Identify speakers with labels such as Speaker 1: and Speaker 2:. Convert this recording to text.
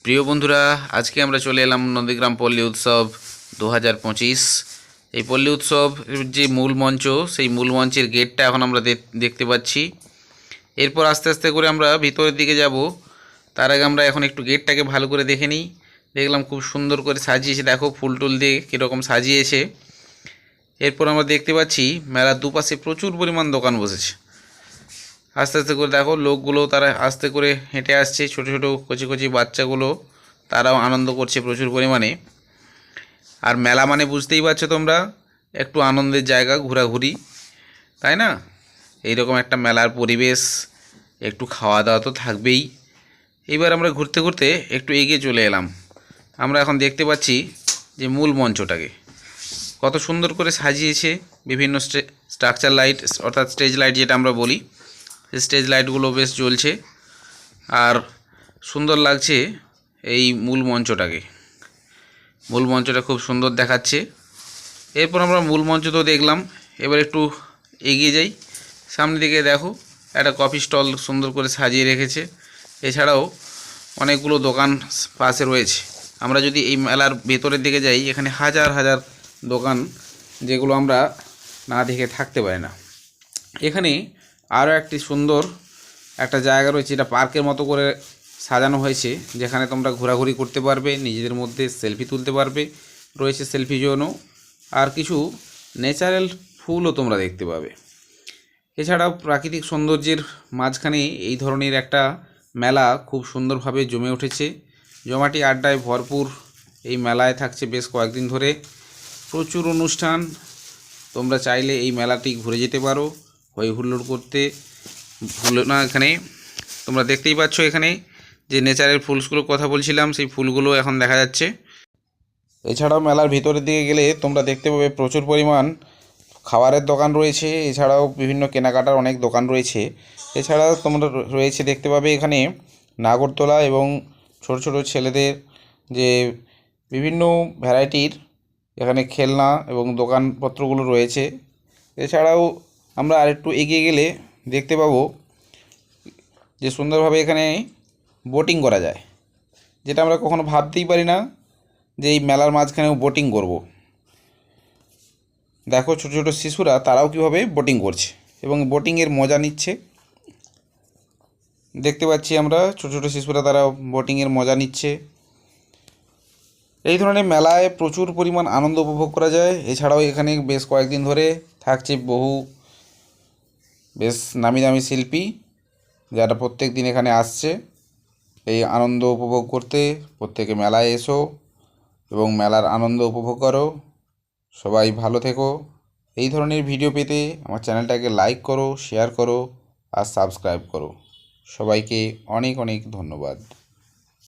Speaker 1: প্রিয় বন্ধুরা, আজকে আমরা চলে এলাম নন্দীগ্রাম পল্লী উৎসব 2025। এই পল্লী উৎসব যে মূল মঞ্চ, সেই মূল মঞ্চের গেটটা এখন আমরা দেখতে পাচ্ছি। এরপর আস্তে আস্তে করে আমরা ভিতরের দিকে যাব। তার আগে আমরা এখন একটু গেটটাকে ভালো করে দেখে নিই। দেখলাম খুব সুন্দর করে সাজিয়েছে, দেখো ফুল টুল দিয়ে কীরকম সাজিয়েছে। এরপর আমরা দেখতে পাচ্ছি মেলার দুপাশে প্রচুর পরিমাণ দোকান বসেছে। আস্তে আস্তে করে দেখো লোকগুলো তারা আস্তে করে হেঁটে আসছে, ছোট ছোট কচি কচি বাচ্চাগুলো তারাও আনন্দ করছে প্রচুর পরিমাণে। আর মেলা মানে বুঝতেই পারছো তোমরা, একটু আনন্দের জায়গা, ঘোরাঘুরি, তাই না? এইরকম একটা মেলার পরিবেশ, একটু খাওয়া দাওয়া তো থাকবেই। এইবার আমরা ঘুরতে ঘুরতে একটু এগিয়ে চলে এলাম। আমরা এখন দেখতে পাচ্ছি যে মূল মঞ্চটাকে কত সুন্দর করে সাজিয়েছে। বিভিন্ন স্ট্রাকচার লাইট, অর্থাৎ স্টেজ লাইট যেটা আমরা বলি, স্টেজ লাইটগুলো বেশ জ্বলছে আর সুন্দর লাগছে। এই মূল মঞ্চটাকে, মূল মঞ্চটা খুব সুন্দর দেখাচ্ছে। এরপর আমরা মূল মঞ্চ তো দেখলাম, এবার একটু এগিয়ে যাই। সামনের দিকে দেখো একটা কফি স্টল সুন্দর করে সাজিয়ে রেখেছে। এছাড়াও অনেকগুলো দোকান পাশে রয়েছে। আমরা যদি এই মেলার ভেতরের দিকে যাই, এখানে হাজার হাজার দোকান, যেগুলো আমরা না দেখে থাকতে পারি না। এখানে আরও একটি সুন্দর একটা জায়গা রয়েছে, এটা পার্কের মতো করে সাজানো হয়েছে, যেখানে তোমরা ঘোরাঘুরি করতে পারবে, নিজেদের মধ্যে সেলফি তুলতে পারবে। রয়েছে সেলফি জোনও, আর কিছু ন্যাচারাল ফুলও তোমরা দেখতে পাবে। এছাড়াও প্রাকৃতিক সৌন্দর্যের মাঝখানে এই ধরনের একটা মেলা খুব সুন্দরভাবে জমে উঠেছে। জমাটি আড্ডায় ভরপুর এই মেলায় থাকছে বেশ কয়েকদিন ধরে। প্রচুর অনুষ্ঠান, তোমরা চাইলে এই মেলাটি ঘুরে যেতে পারো, হই হুল্লোড় করতে ভুলো না। এখানে তোমরা দেখতেই পাচ্ছ, এখানে যে ন্যাচারাল ফুলসগুলোর কথা বলছিলাম, সেই ফুলগুলো এখন দেখা যাচ্ছে। এছাড়াও মেলার ভিতরের দিকে গেলে তোমরা দেখতে পাবে প্রচুর পরিমাণ খাবারের দোকান রয়েছে। এছাড়াও বিভিন্ন কেনাকাটার অনেক দোকান রয়েছে। এছাড়াও তোমরা রয়েছে দেখতে পাবে এখানে নাগরদোলা এবং ছোট ছোট ছেলেদের যে বিভিন্ন ভ্যারাইটির এখানে খেলনা এবং দোকানপত্রগুলো রয়েছে। এছাড়াও আমরা আরেকটু এগিয়ে গেলে দেখতে পাবো যে সুন্দরভাবে এখানে বোটিং করা যায়, যেটা আমরা কখনো ভাবতেই পারি না যে এই মেলার মাঝখানেও বোটিং করব। দেখো ছোটো ছোটো শিশুরা তারাও কীভাবে বোটিং করছে এবং বোটিংয়ের মজা নিচ্ছে। দেখতে পাচ্ছি আমরা ছোটো ছোটো শিশুরা তারা বোটিংয়ের মজা নিচ্ছে। এই ধরনের মেলায় প্রচুর পরিমাণ আনন্দ উপভোগ করা যায়। এছাড়াও এখানে বেশ কয়েকদিন ধরে থাকছে বহু বেশ নামি দামি শিল্পী, যারা প্রত্যেক দিন এখানে আসছে এই আনন্দ উপভোগ করতে। প্রত্যেকে মেলায় এসো এবং মেলার আনন্দ উপভোগ করো। সবাই ভালো থেকো। এই ধরনের ভিডিও পেতে আমার চ্যানেলটাকে লাইক করো, শেয়ার করো আর সাবস্ক্রাইব করো। সবাইকে অনেক অনেক ধন্যবাদ।